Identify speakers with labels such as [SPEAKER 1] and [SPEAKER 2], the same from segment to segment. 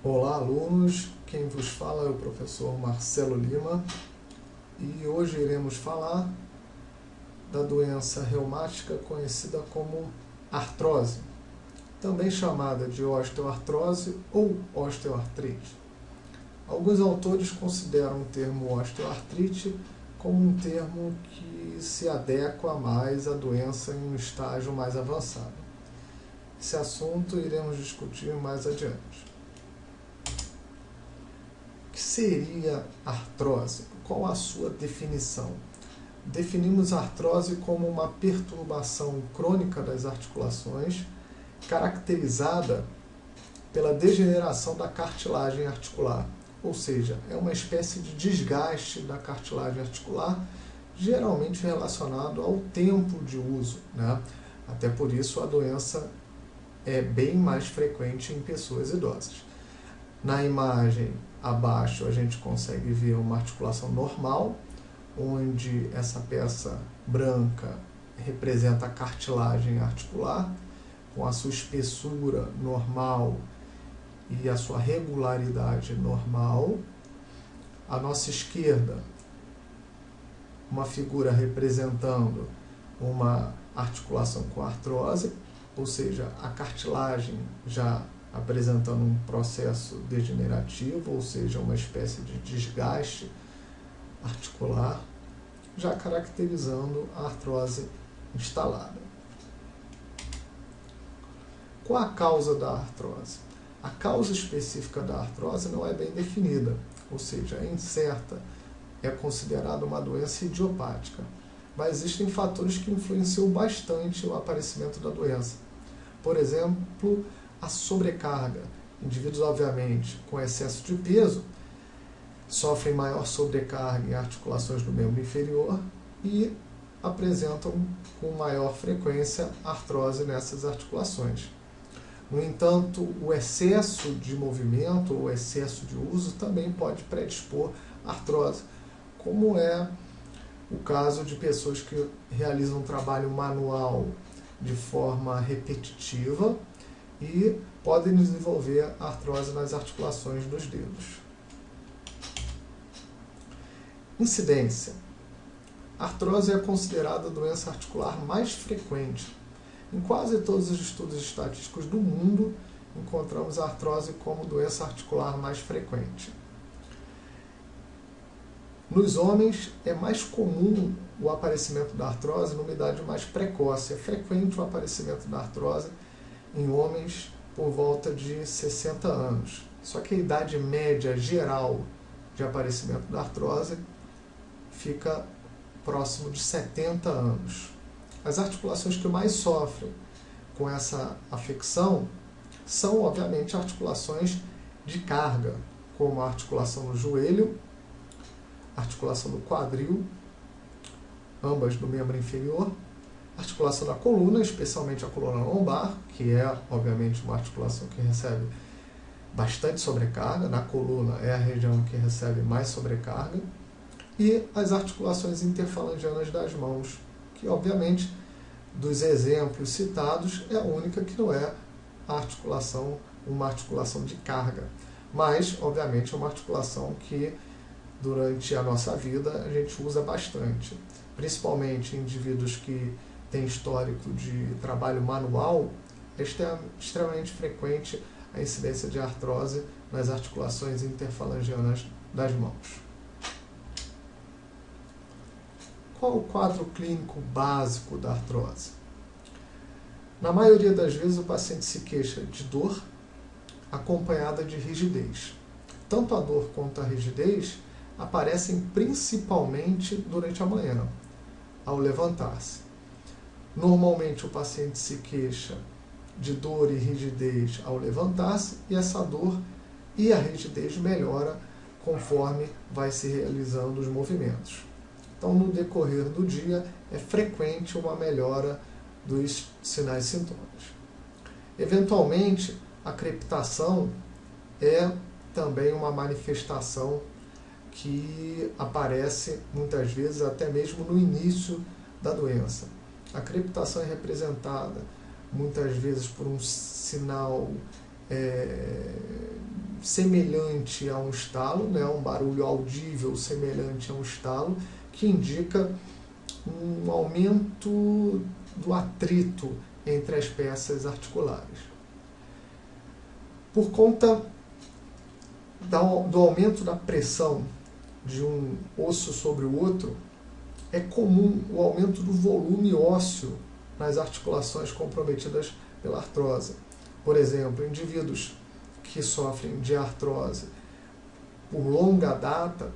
[SPEAKER 1] Olá, alunos! Quem vos fala é o professor Marcelo Lima e hoje iremos falar da doença reumática conhecida como artrose, também chamada de osteoartrose ou osteoartrite. Alguns autores consideram o termo osteoartrite como um termo que se adequa mais à doença em um estágio mais avançado. Esse assunto iremos discutir mais adiante. O que seria artrose? Qual a sua definição? Definimos a artrose como uma perturbação crônica das articulações, caracterizada pela degeneração da cartilagem articular, ou seja, é uma espécie de desgaste da cartilagem articular, geralmente relacionado ao tempo de uso, né? Até por isso a doença é bem mais frequente em pessoas idosas. Na imagem abaixo a gente consegue ver uma articulação normal, onde essa peça branca representa a cartilagem articular, com a sua espessura normal e a sua regularidade normal. À nossa esquerda, uma figura representando uma articulação com artrose, ou seja, a cartilagem já apresentando um processo degenerativo, ou seja, uma espécie de desgaste articular, já caracterizando a artrose instalada. Qual a causa da artrose? A causa específica da artrose não é bem definida, ou seja, é incerta, é considerada uma doença idiopática, mas existem fatores que influenciam bastante o aparecimento da doença. Por exemplo, a sobrecarga. Indivíduos, obviamente, com excesso de peso, sofrem maior sobrecarga em articulações do membro inferior e apresentam com maior frequência artrose nessas articulações. No entanto, o excesso de movimento ou excesso de uso também pode predispor à artrose, como é o caso de pessoas que realizam trabalho manual de forma repetitiva e podem desenvolver artrose nas articulações dos dedos. Incidência. A artrose é considerada a doença articular mais frequente. Em quase todos os estudos estatísticos do mundo, encontramos a artrose como doença articular mais frequente. Nos homens, é mais comum o aparecimento da artrose numa idade mais precoce. É frequente o aparecimento da artrose em homens por volta de 60 anos. Só que a idade média geral de aparecimento da artrose fica próximo de 70 anos. As articulações que mais sofrem com essa afecção são, obviamente, articulações de carga, como a articulação no joelho, a articulação do quadril, ambas do membro inferior, a articulação da coluna, especialmente a coluna lombar, que é, obviamente, uma articulação que recebe bastante sobrecarga. Na coluna é a região que recebe mais sobrecarga. E as articulações interfalangianas das mãos, que, obviamente, dos exemplos citados, é a única que não é a articulação, uma articulação de carga. Mas, obviamente, é uma articulação que, durante a nossa vida, a gente usa bastante. Principalmente em indivíduos que têm histórico de trabalho manual, é extremamente frequente a incidência de artrose nas articulações interfalangianas das mãos. Qual o quadro clínico básico da artrose? Na maioria das vezes o paciente se queixa de dor acompanhada de rigidez. Tanto a dor quanto a rigidez aparecem principalmente durante a manhã, ao levantar-se. Normalmente o paciente se queixa de dor e rigidez ao levantar-se e essa dor e a rigidez melhora conforme vai se realizando os movimentos. Então, no decorrer do dia, é frequente uma melhora dos sinais e sintomas. Eventualmente, a crepitação é também uma manifestação que aparece muitas vezes até mesmo no início da doença. A crepitação é representada muitas vezes por um sinal semelhante a um estalo, né, um barulho audível semelhante a um estalo, que indica um aumento do atrito entre as peças articulares. Por conta do aumento da pressão de um osso sobre o outro, é comum o aumento do volume ósseo nas articulações comprometidas pela artrose. Por exemplo, indivíduos que sofrem de artrose por longa data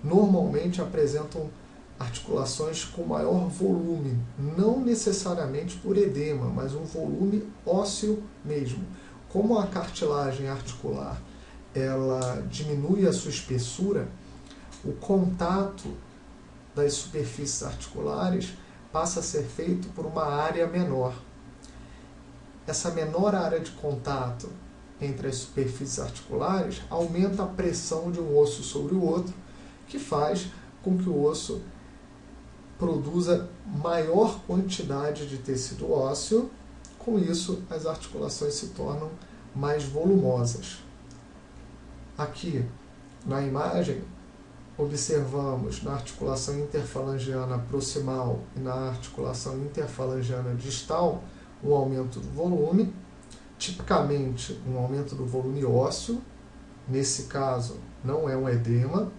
[SPEAKER 1] normalmente apresentam articulações com maior volume, não necessariamente por edema, mas um volume ósseo mesmo. Como a cartilagem articular ela diminui a sua espessura, o contato das superfícies articulares passa a ser feito por uma área menor. Essa menor área de contato entre as superfícies articulares aumenta a pressão de um osso sobre o outro, que faz com que o osso produza maior quantidade de tecido ósseo. Com isso, as articulações se tornam mais volumosas. Aqui, na imagem, observamos na articulação interfalangiana proximal e na articulação interfalangiana distal um aumento do volume, tipicamente um aumento do volume ósseo. Nesse caso, não é um edema.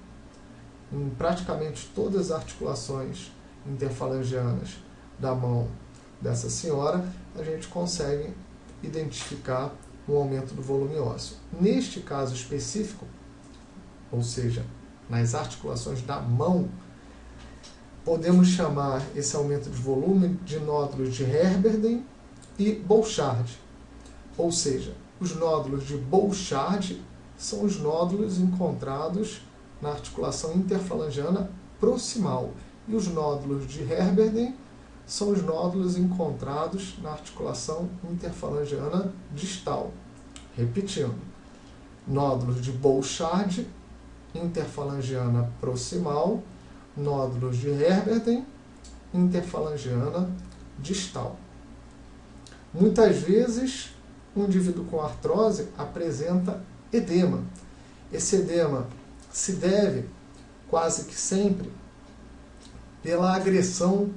[SPEAKER 1] Em praticamente todas as articulações interfalangianas da mão dessa senhora, a gente consegue identificar um aumento do volume ósseo. Neste caso específico, ou seja, nas articulações da mão, podemos chamar esse aumento de volume de nódulos de Heberden e Bouchard. Ou seja, os nódulos de Bouchard são os nódulos encontrados na articulação interfalangiana proximal e os nódulos de Heberden são os nódulos encontrados na articulação interfalangiana distal. Repetindo, nódulos de Bouchard, interfalangiana proximal, nódulos de Heberden, interfalangiana distal. Muitas vezes, um indivíduo com artrose apresenta edema. Esse edema se deve, quase que sempre, pela agressão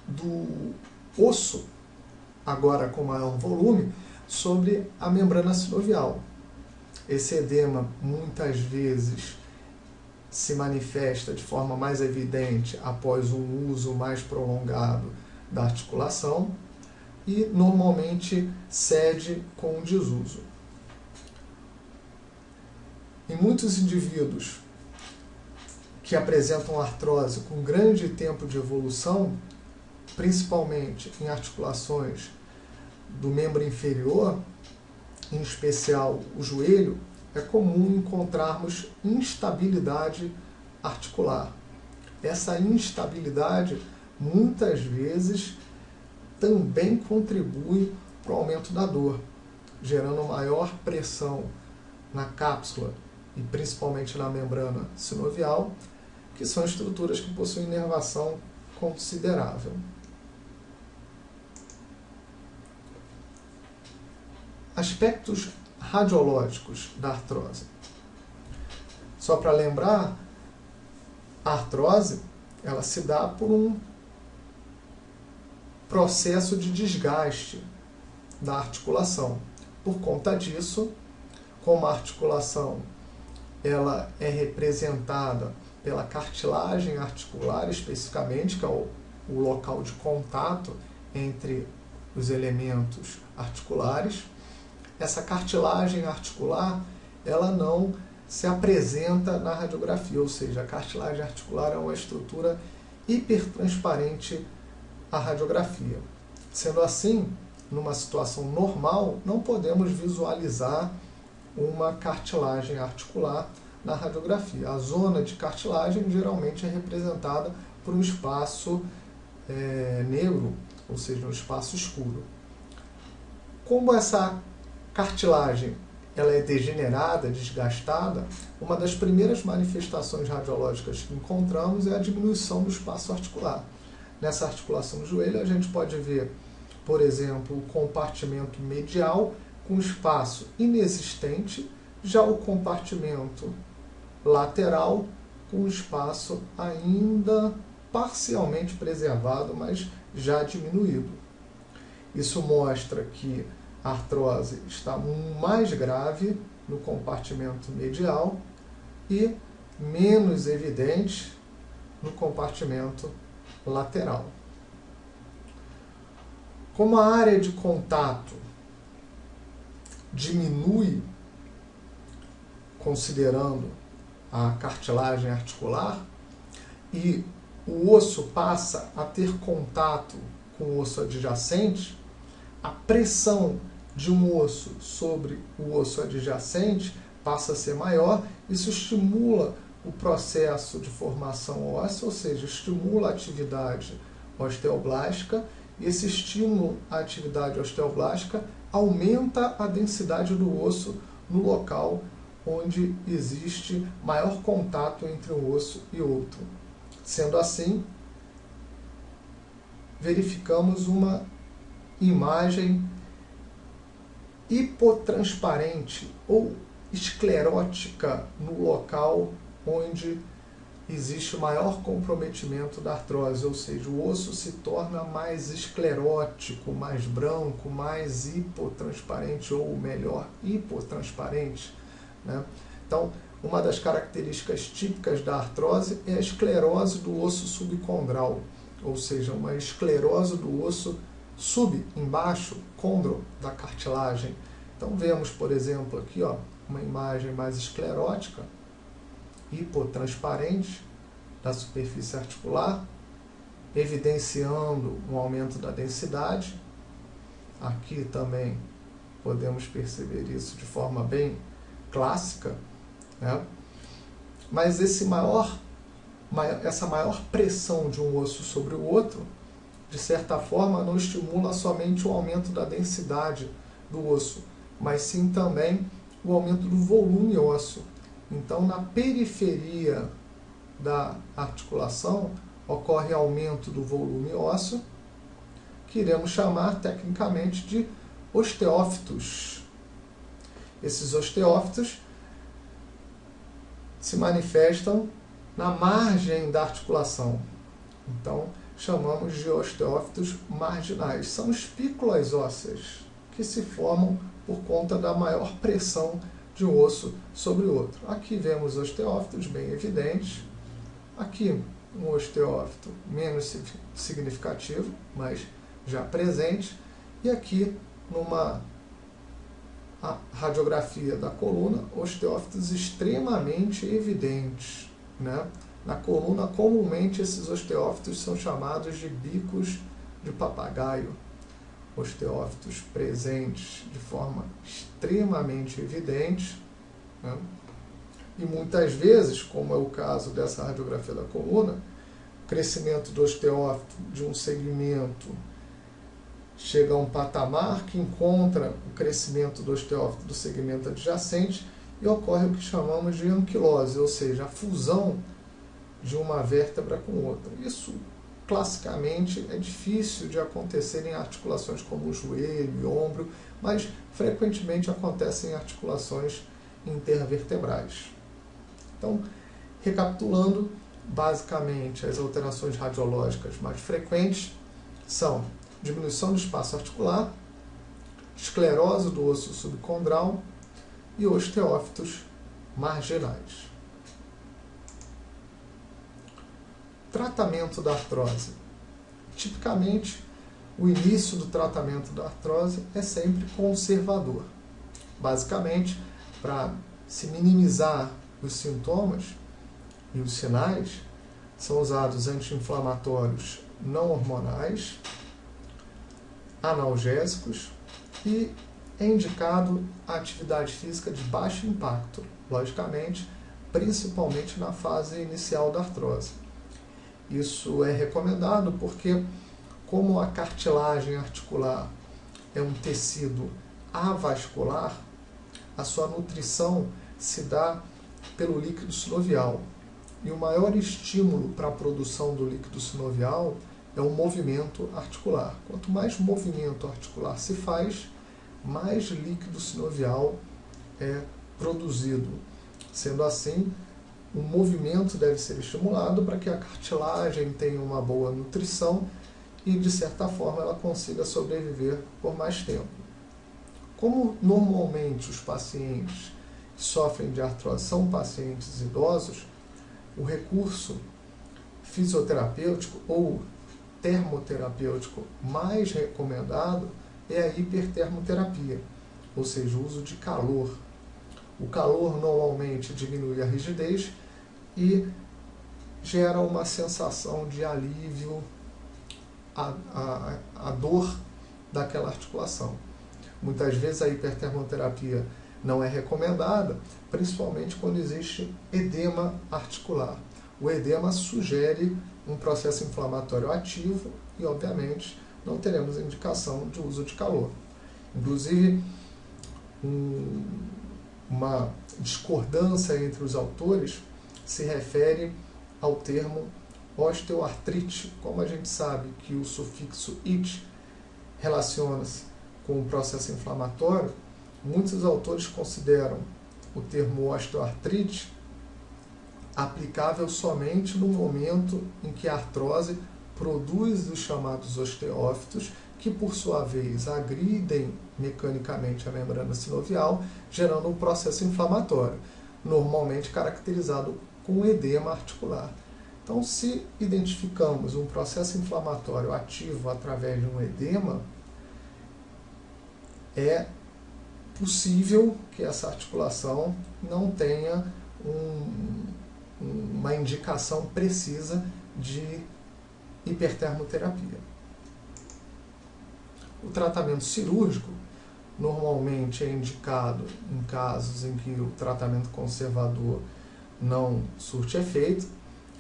[SPEAKER 1] do osso, agora com maior volume, sobre a membrana sinovial. Esse edema, muitas vezes, se manifesta de forma mais evidente após um uso mais prolongado da articulação e normalmente cede com o desuso. Em muitos indivíduos que apresentam artrose com grande tempo de evolução, principalmente em articulações do membro inferior, em especial o joelho, é comum encontrarmos instabilidade articular. Essa instabilidade, muitas vezes, também contribui para o aumento da dor, gerando maior pressão na cápsula e principalmente na membrana sinovial, que são estruturas que possuem inervação considerável. Aspectos radiológicos da artrose. Só para lembrar, a artrose ela se dá por um processo de desgaste da articulação. Por conta disso, como a articulação ela é representada pela cartilagem articular especificamente, que é o local de contato entre os elementos articulares, essa cartilagem articular ela não se apresenta na radiografia, ou seja, a cartilagem articular é uma estrutura hipertransparente à radiografia. Sendo assim, numa situação normal, não podemos visualizar uma cartilagem articular na radiografia. A zona de cartilagem geralmente é representada por um espaço negro, ou seja, um espaço escuro. Como essa cartilagem ela é degenerada, desgastada, uma das primeiras manifestações radiológicas que encontramos é a diminuição do espaço articular. Nessa articulação do joelho, a gente pode ver, por exemplo, o compartimento medial com espaço inexistente Já o compartimento lateral com espaço ainda parcialmente preservado, mas já diminuído. Isso mostra que a artrose está mais grave no compartimento medial e menos evidente no compartimento lateral. Como a área de contato diminui, considerando a cartilagem articular, e o osso passa a ter contato com o osso adjacente, a pressão de um osso sobre o osso adjacente passa a ser maior. Isso estimula o processo de formação óssea, ou seja, estimula a atividade osteoblástica, e esse estímulo à atividade osteoblástica aumenta a densidade do osso no local onde existe maior contato entre um osso e outro. Sendo assim, verificamos uma imagem hipotransparente ou esclerótica no local onde existe maior comprometimento da artrose, ou seja, o osso se torna mais esclerótico, mais branco, mais hipotransparente, ou melhor, hipotransparente, né? Então, uma das características típicas da artrose é a esclerose do osso subcondral, ou seja, uma esclerose do osso embaixo, condro, da cartilagem. Então vemos, por exemplo, aqui uma imagem mais esclerótica, hipotransparente da superfície articular, evidenciando um aumento da densidade. Aqui também podemos perceber isso de forma bem clássica, né? Mas essa maior pressão de um osso sobre o outro, de certa forma, não estimula somente o aumento da densidade do osso, mas sim também o aumento do volume ósseo. Então, na periferia da articulação, ocorre aumento do volume ósseo, que iremos chamar tecnicamente de osteófitos. Esses osteófitos se manifestam na margem da articulação. Então, chamamos de osteófitos marginais. São espículas ósseas que se formam por conta da maior pressão de um osso sobre o outro. Aqui vemos osteófitos bem evidentes. Aqui um osteófito menos significativo, mas já presente. E aqui, numa radiografia da coluna, osteófitos extremamente evidentes, né? Na coluna, comumente, esses osteófitos são chamados de bicos de papagaio. Osteófitos presentes de forma extremamente evidente, né? E muitas vezes, como é o caso dessa radiografia da coluna, o crescimento do osteófito de um segmento chega a um patamar que encontra o crescimento do osteófito do segmento adjacente e ocorre o que chamamos de anquilose, ou seja, a fusão de uma vértebra com outra. Isso, classicamente, é difícil de acontecer em articulações como o joelho e ombro, mas frequentemente acontece em articulações intervertebrais. Então, recapitulando, basicamente as alterações radiológicas mais frequentes são diminuição do espaço articular, esclerose do osso subcondral e osteófitos marginais. Tratamento da artrose. Tipicamente, o início do tratamento da artrose é sempre conservador. Basicamente, para se minimizar os sintomas e os sinais, são usados anti-inflamatórios não hormonais, analgésicos, e é indicado a atividade física de baixo impacto, logicamente, principalmente na fase inicial da artrose. Isso é recomendado porque, como a cartilagem articular é um tecido avascular, a sua nutrição se dá pelo líquido sinovial. E o maior estímulo para a produção do líquido sinovial é o movimento articular. Quanto mais movimento articular se faz, mais líquido sinovial é produzido. Sendo assim, o movimento deve ser estimulado para que a cartilagem tenha uma boa nutrição e, de certa forma, ela consiga sobreviver por mais tempo. Como normalmente os pacientes que sofrem de artrose são pacientes idosos, o recurso fisioterapêutico ou termoterapêutico mais recomendado é a hipertermoterapia, ou seja, o uso de calor. O calor normalmente diminui a rigidez e gera uma sensação de alívio à dor daquela articulação. Muitas vezes a hipertermoterapia não é recomendada, principalmente quando existe edema articular. O edema sugere um processo inflamatório ativo e, obviamente, não teremos indicação de uso de calor. Inclusive, uma discordância entre os autores se refere ao termo osteoartrite. Como a gente sabe que o sufixo "it" relaciona-se com o processo inflamatório, muitos autores consideram o termo osteoartrite aplicável somente no momento em que a artrose produz os chamados osteófitos, que por sua vez agridem mecanicamente a membrana sinovial, gerando um processo inflamatório, normalmente caracterizado com edema articular. Então, se identificamos um processo inflamatório ativo através de um edema, é possível que essa articulação não tenha uma indicação precisa de hipertermoterapia. O tratamento cirúrgico normalmente é indicado em casos em que o tratamento conservador não surte efeito.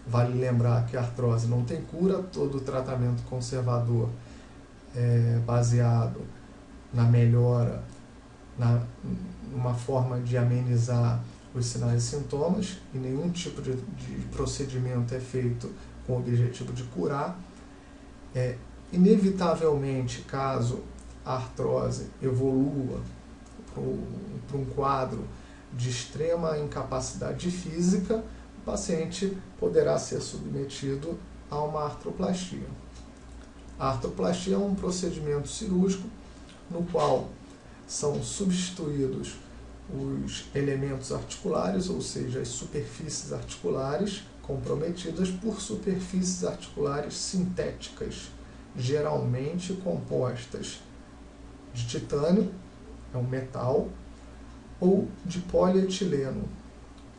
[SPEAKER 1] Vale lembrar que a artrose não tem cura, todo tratamento conservador é baseado na melhora, numa forma de amenizar os sinais e sintomas, e nenhum tipo de procedimento é feito com o objetivo de curar. Inevitavelmente, caso a artrose evolua para um quadro de extrema incapacidade física, o paciente poderá ser submetido a uma artroplastia. A artroplastia é um procedimento cirúrgico no qual são substituídos os elementos articulares, ou seja, as superfícies articulares comprometidas, por superfícies articulares sintéticas, geralmente compostas de titânio, é um metal, ou de polietileno,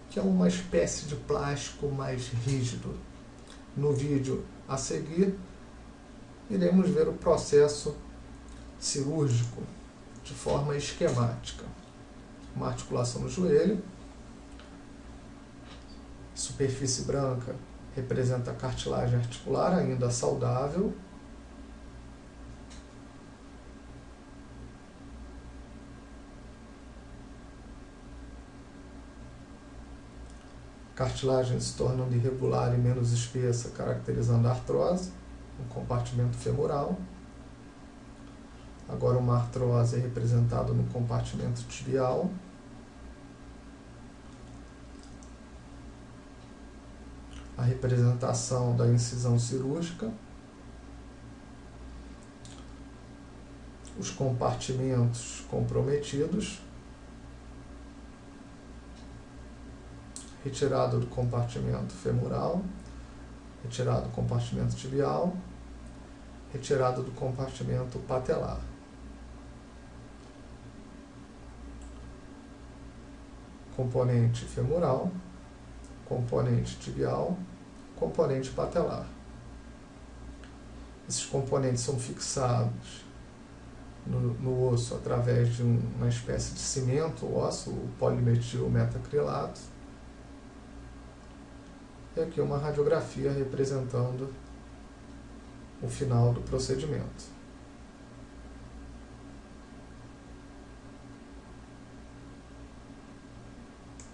[SPEAKER 1] que é uma espécie de plástico mais rígido. No vídeo a seguir, iremos ver o processo cirúrgico de forma esquemática. Uma articulação no joelho, superfície branca representa a cartilagem articular ainda saudável. Cartilagem se tornando irregular e menos espessa, caracterizando a artrose, no compartimento femoral. Agora uma artrose é representada no compartimento tibial. A representação da incisão cirúrgica. Os compartimentos comprometidos. Retirado do compartimento femoral. Retirado do compartimento tibial. Retirado do compartimento patelar. Componente femoral, componente tibial, componente patelar. Esses componentes são fixados no osso através de uma espécie de cimento ósseo, o polimetil metacrilato. E aqui uma radiografia representando o final do procedimento.